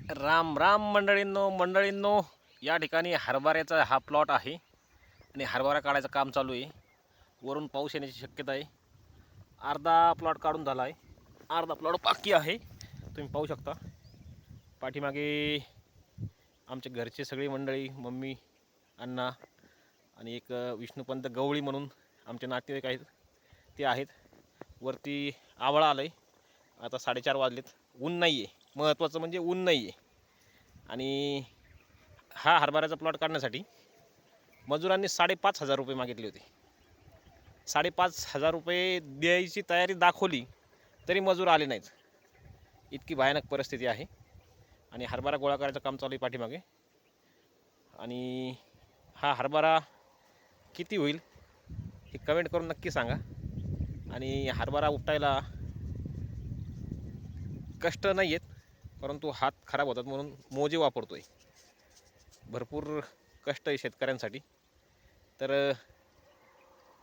राम राम मंडळींनो, या ठिकाणी हरभऱ्याचा हा प्लॉट आहे आणि हरभरा काढायचं काम चालू आहे. वरून पाऊस येण्याची शक्यता आहे. अर्धा प्लॉट काढून झाला आहे, अर्धा प्लॉट बाकी आहे. तुम्ही पाहू शकता पाठीमागे आमच्या घरचे सगळी मंडळी, मम्मी, अण्णा आणि एक विष्णुपंत गवळी म्हणून आमचे नातेवाईक आहेत, ते आहेत. वरती आवळा आलं आहे. आता 4:30 वाजलेत, ऊन नाही आहे. महत्त्वाचं म्हणजे ऊन नाही आहे. आणि हा हरभऱ्याचा प्लॉट काढण्यासाठी मजुरांनी 5,500 रुपये मागितले होते. 5,500 रुपये द्यायची तयारी दाखवली तरी मजूर आले नाहीत. इतकी भयानक परिस्थिती आहे. आणि हरभरा गोळा करायचं काम चालू आहे पाठीमागे. आणि हा हरभरा किती होईल हे कमेंट करून नक्की सांगा. आणि हरभरा उपटायला कष्ट नाही आहेत, परंतु हात खराब होतात म्हणून मोजे वापरतोय. भरपूर कष्ट आहे शेतकऱ्यांसाठी. तर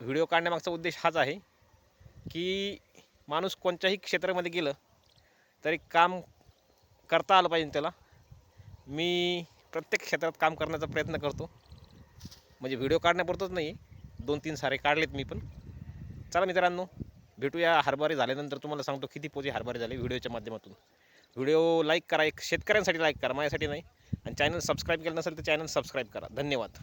व्हिडिओ काढण्यामागचा उद्देश हाच आहे की माणूस कोणत्याही क्षेत्रामध्ये गेलं तरी काम करता आलं पाहिजे त्याला. मी प्रत्येक क्षेत्रात काम करण्याचा प्रयत्न करतो, म्हणजे व्हिडिओ काढण्यापुरतंच नाही, 2-3 सारे काढलेत मी पण. चला मित्रांनो, भेटूया हरभरे झाल्यानंतर. तुम्हाला सांगतो किती पोते हरभरे झाले व्हिडिओच्या माध्यमातून. व्हिडिओ लाईक करा, एक शेतकऱ्यांसाठी लाईक करा, माझ्यासाठी नाही. आणि चॅनल सबस्क्राईब केलं नसेल तर चॅनल सबस्क्राईब करा. धन्यवाद.